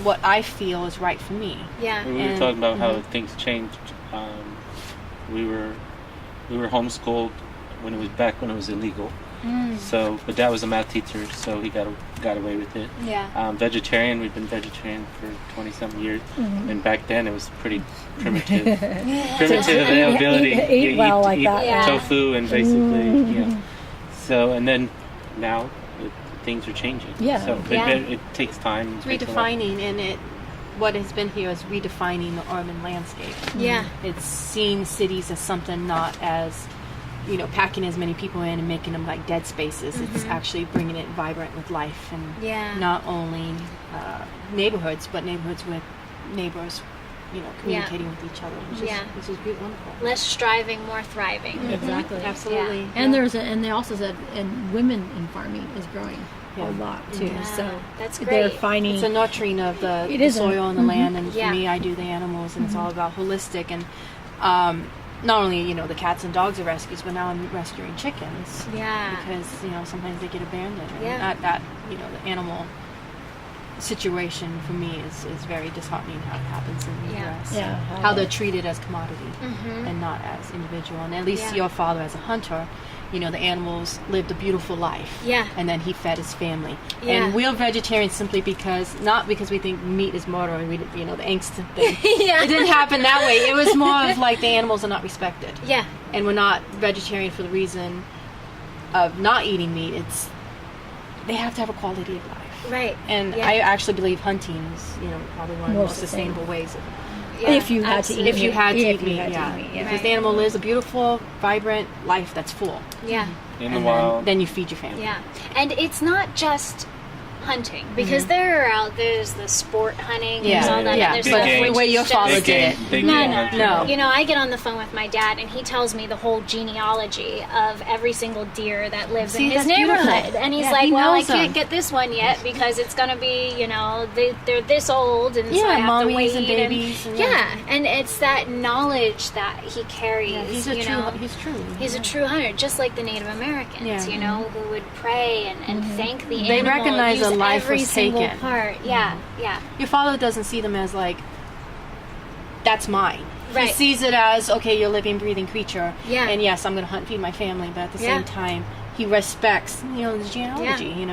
what I feel is right for me. Yeah. we were talking about how things changed. We were homeschooled when it was illegal. So, but Dad was a math teacher, so he got away with it. Yeah. Vegetarian, we've been vegetarian for 20-something years, and back then it was pretty primitive. Primitive availability. Eat well like that. Yeah. Tofu and basically, So, and then now things are changing. Yeah. So it takes time. It's redefining, and what has been here is redefining the urban landscape. Yeah. It's seeing cities as something not as packing as many people in and making them like dead spaces. It's actually bringing it vibrant with life, and not only neighborhoods, but neighborhoods with neighbors, communicating with each other, which is wonderful. Less striving, more thriving. Exactly. Absolutely. And and they also said, and women in farming is growing a lot too. So that's great. They're finding it's a nurturing of the soil and the land, and for me, I do the animals, and it's all about holistic. And not only the cats and dogs are rescues, but now I'm rescuing chickens. Yeah. Because sometimes they get abandoned. And that the animal situation for me is very disheartening how it happens in the U.S. Yeah. How they're treated as commodity and not as individual. And at least your father, as a hunter, the animals lived a beautiful life. Yeah. And then he fed his family. Yeah. And we're vegetarians simply not because we think meat is murder and the angst thing. Yeah. It didn't happen that way. It was more of like the animals are not respected. Yeah. And we're not vegetarian for the reason of not eating meat. They have to have a quality of life. Right. And I actually believe hunting is, probably one of the most sustainable ways of if you had to eat meat. Right. Because the animal lives a beautiful, vibrant life that's full. Yeah. In the wild. Then you feed your family. Yeah. And it's not just hunting, because there's the sport hunting, there's all that other stuff. But the way your father did it. No. I get on the phone with my dad, and he tells me the whole genealogy of every single deer that lives in his neighborhood. Beautiful. And he's like, well, I can't get this one yet because it's going to be, they're this old, and so I have to wait. And babies. And it's that knowledge that he carries. Yeah, he's a true hunter, just like the Native Americans, who would pray and thank the animal. They recognize life every was single taken. part. Yeah. Your father doesn't see them as like, that's mine. Right. He sees it as, okay, you're a living, breathing creature. Yeah. And yes, I'm going to hunt and feed my family, but at the same time, he respects, the genealogy,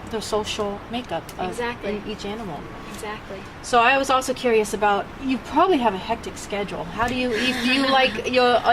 the social makeup of each animal. Exactly. So I was also curious about, you probably have a hectic schedule. How do you, if you're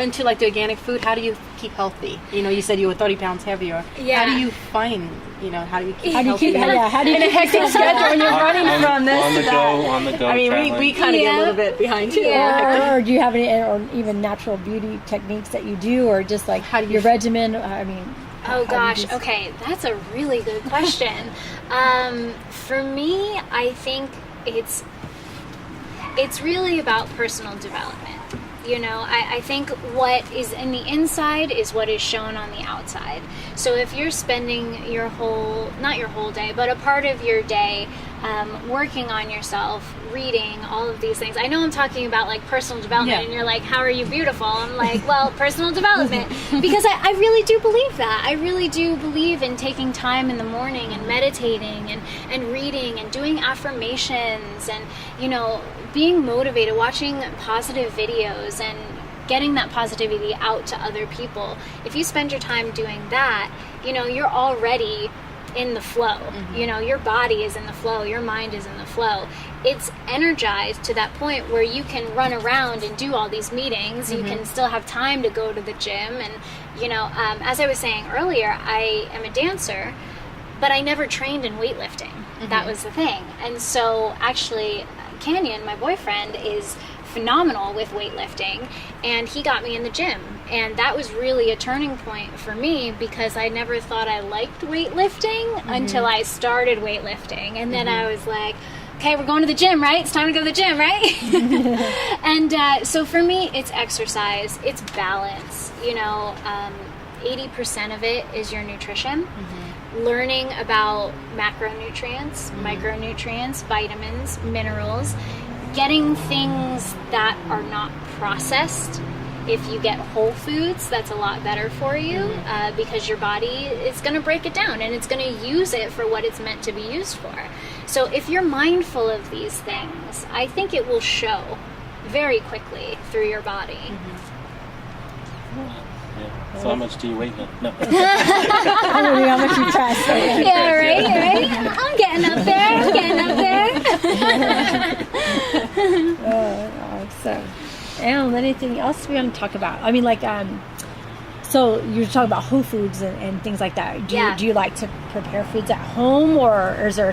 into like the organic food, how do you keep healthy? You said you were 30 pounds heavier. Yeah. How do you find, how do you keep healthy? How do you in a hectic schedule when you're running from this on the to that? On the go. I mean, we kind of get a little bit behind too. Or do you have any, or even natural beauty techniques that you do, or just like how do your regimen? I mean. Oh gosh, okay, that's a really good question. For me, I think it's really about personal development. I think what is in the inside is what is shown on the outside. So if you're spending not your whole day, but a part of your day working on yourself, reading, all of these things. I know I'm talking about like personal development, and you're like, how are you beautiful? I'm like, well, personal development. Because I really do believe that. I really do believe in taking time in the morning and meditating and reading and doing affirmations and, being motivated, watching positive videos and getting that positivity out to other people. If you spend your time doing that, you're already in the flow. Your body is in the flow, your mind is in the flow. It's energized to that point where you can run around and do all these meetings. You can still have time to go to the gym. And, as I was saying earlier, I am a dancer, but I never trained in weightlifting. That was the thing. And so actually, Canyon, my boyfriend, is phenomenal with weightlifting, and he got me in the gym, and that was really a turning point for me because I never thought I liked weightlifting until I started weightlifting, and then I was like, okay, we're going to the gym, right? It's time to go to the gym, right? And so for me, it's exercise, it's balance. 80% of it is your nutrition. Learning about macronutrients, micronutrients, vitamins, minerals, getting things that are not processed. If you get whole foods, that's a lot better for you because your body is going to break it down and it's going to use it for what it's meant to be used for. So if you're mindful of these things, I think it will show very quickly through your body. So how much do you weigh now? No. How much you press. Yeah, right? I'm getting up there. So, and anything else we want to talk about? I mean, like, so you're talking about whole foods and things like that. Do you like to prepare foods at home, or is there, are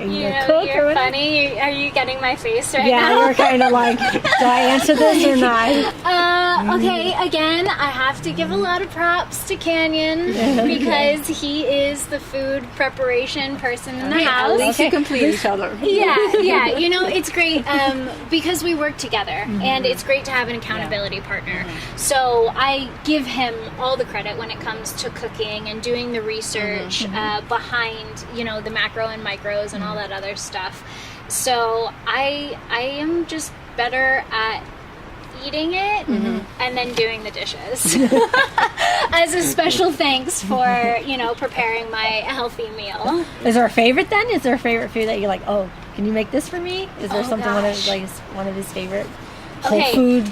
you a cook you're or whatever? funny. Are you getting my face right now? Yeah, you're kind of like, do I answer this or not? Okay, again, I have to give a lot of props to Canyon because he is the food preparation person in the house. At least you complete each other. Yeah. It's great because we work together, and it's great to have an accountability partner. So I give him all the credit when it comes to cooking and doing the research behind, the macro and micros and all that other stuff. So I am just better at eating it and then doing the dishes as a special thanks for preparing my healthy meal. Is there a favorite then? Is there a favorite food that you're like, oh, can you make this for me? Is there something one of his favorite whole food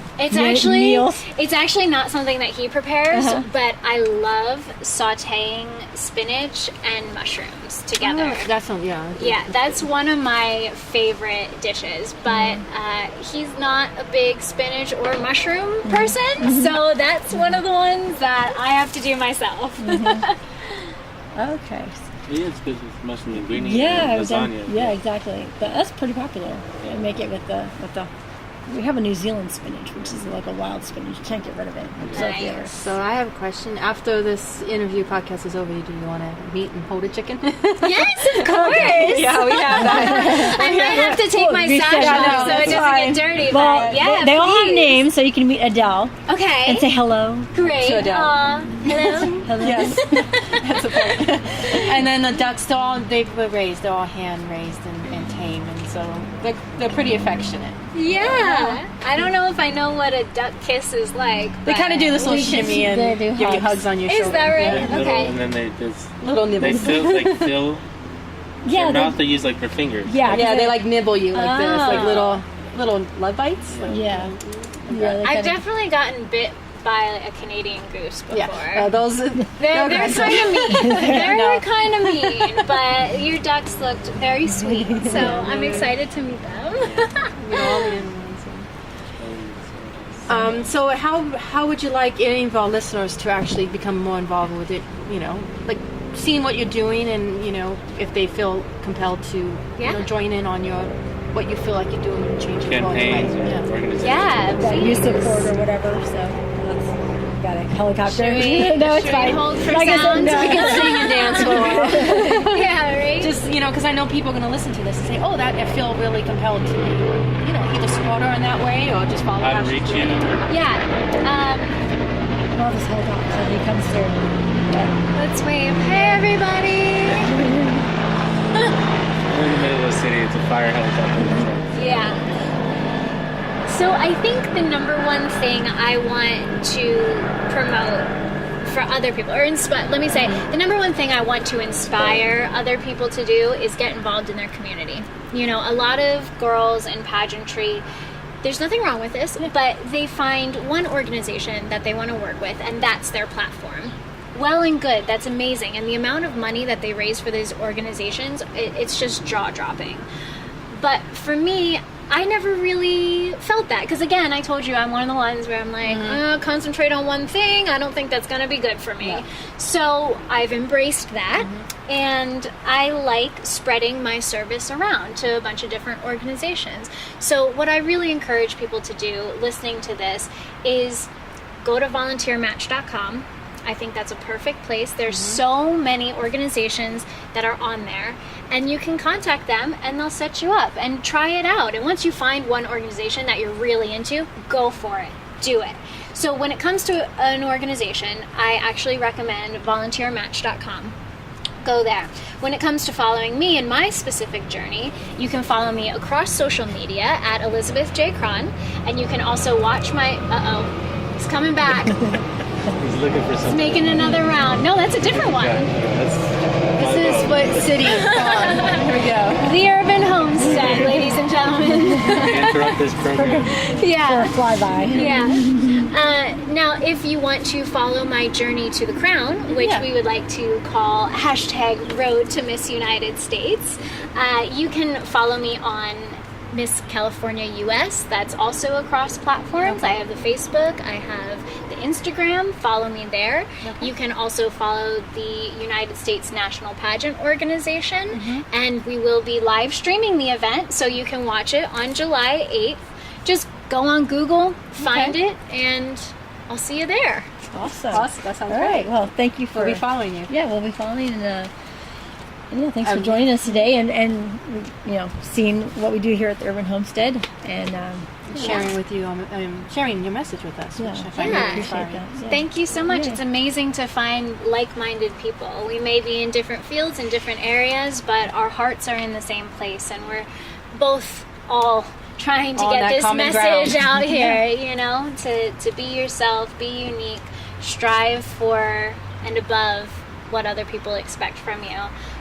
meals? It's actually not something that he prepares, but I love sautéing spinach and mushrooms together. That's one of my favorite dishes, but he's not a big spinach or mushroom person, so that's one of the ones that I have to do myself. Okay. Yeah, it's good with mushroom and greeny lasagna. Yeah, exactly. But that's pretty popular. I make it with the. We have a New Zealand spinach, which is like a wild spinach. You can't get rid of it. Nice. So I have a question. After this interview podcast is over, do you want to meet and hold a chicken? Yes, of course. Yeah, we have that. I might have to take my sash off so it doesn't get dirty. Well, but yeah, they all have names, so you can meet Adele. Okay. And say hello. Great. To Adele. Hello. Hello. Yes, that's a point. And then the ducks, they're all hand raised and tame, and so they're pretty affectionate. Yeah. I don't know if I know what a duck kiss is like. They kind of do this little shimmy and give you hugs on your shoulder. Is that right? Yeah, Okay. And then they just little nibbles. They fill Yeah. their mouth. They use like their fingers. Yeah. They like nibble you like this, like little love bites. Yeah. I've definitely gotten bit by a Canadian goose before. Yeah, those they're kind of mean. They're kind of mean, but your ducks looked very sweet, so I'm excited to meet them. So how would you like any of our listeners to actually become more involved with it? Like seeing what you're doing, and if they feel compelled to join in on what you feel like you're doing and changing campaigns or organizations. Yeah, you support or whatever. So got a helicopter. No, it's fine. Hold for sound. We can sing and dance for a while. Yeah, right. Just because I know people are going to listen to this and say, "Oh, that I feel really compelled to, either support her in that way or just follow how she's doing." Yeah. Well, this helicopter, he comes through. Let's wave. Hey, everybody. We're in the middle of the city. It's a fire helicopter. Yeah. So I think the number one thing I want to promote for other people, or let me say, the number one thing I want to inspire other people to do is get involved in their community. A lot of girls in pageantry, there's nothing wrong with this, but they find one organization that they want to work with, and that's their platform. Well and good, that's amazing. And the amount of money that they raise for these organizations, it's just jaw-dropping. But for me, I never really felt that. Because again, I told you I'm one of the ones where I'm like, concentrate on one thing. I don't think that's going to be good for me. Yeah. So I've embraced that. And I like spreading my service around to a bunch of different organizations. So what I really encourage people to do listening to this is go to volunteermatch.com. I think that's a perfect place. There's so many organizations that are on there, and you can contact them and they'll set you up and try it out. And once you find one organization that you're really into, go for it. Do it. So when it comes to an organization, I actually recommend volunteermatch.com. Go there. When it comes to following me in my specific journey, you can follow me across social media at Elizabeth J. Cron, and you can also watch my... He's coming back. He's looking for something. He's making another round. No, that's a different one. This is what city. Come on. Here we go. The Urban Homestead, ladies and gentlemen. Interrupt this program. Yeah. For a flyby. Yeah. Now, if you want to follow my journey to the crown, which we would like to call #Road to Miss United States, you can follow me on Miss California US. That's also across platforms. I have the Facebook, I have the Instagram. Follow me there. Okay. You can also follow the United States National Pageant Organization, and we will be live streaming the event, so you can watch it on July 8th. Just go on Google, find it, and I'll see you there. Awesome. That sounds All right. Well, thank you for... We'll be following you. Yeah, we'll be following, and thanks for joining us today and seeing what we do here at the Urban Homestead and sharing with you, sharing your message with us, which I find really inspiring. Thank you so much. It's amazing to find like-minded people. We may be in different fields in different areas, but our hearts are in the same place, and we're both all trying to get this message out here, to be yourself, be unique, strive for and above what other people expect from you.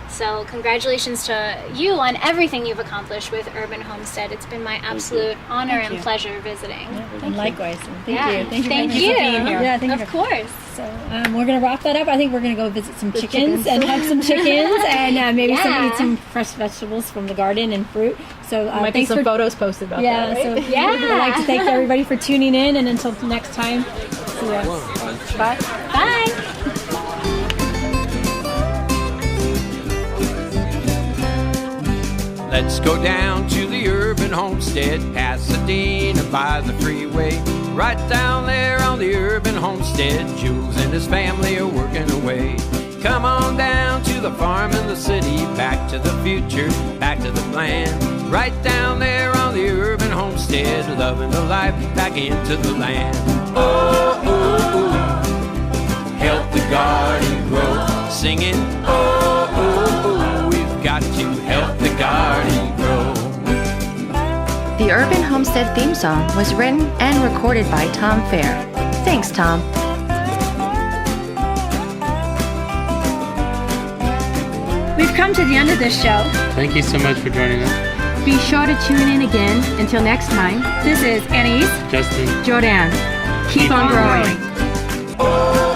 So congratulations to you on everything you've accomplished with Urban Homestead. It's been my absolute honor and pleasure visiting. And likewise. Thank you. Thank you for being here. Yeah, thank you. Of course. So we're going to wrap that up. I think we're going to go visit some chickens and hug some chickens and maybe eat some fresh vegetables from the garden and fruit. So might be some photos posted about that, right? So I'd like to thank everybody for tuning in, and until next time, see ya. Bye. Bye. Let's go down to the Urban Homestead, Pasadena by the freeway. Right down there on the Urban Homestead, Jules and his family are working away. Come on down to the farm in the city, back to the future, back to the plan. Right down there on the Urban Homestead, loving the life back into the land. Oh, oh, oh, help the garden grow. Singing, oh, oh, oh, we've got to help the garden grow. The Urban Homestead theme song was written and recorded by Tom Fair. Thanks, Tom. We've come to the end of this show. Thank you so much for joining us. Be sure to tune in again. Until next time, this is Anais, Justin, Jordanne. Keep on growing. Oh,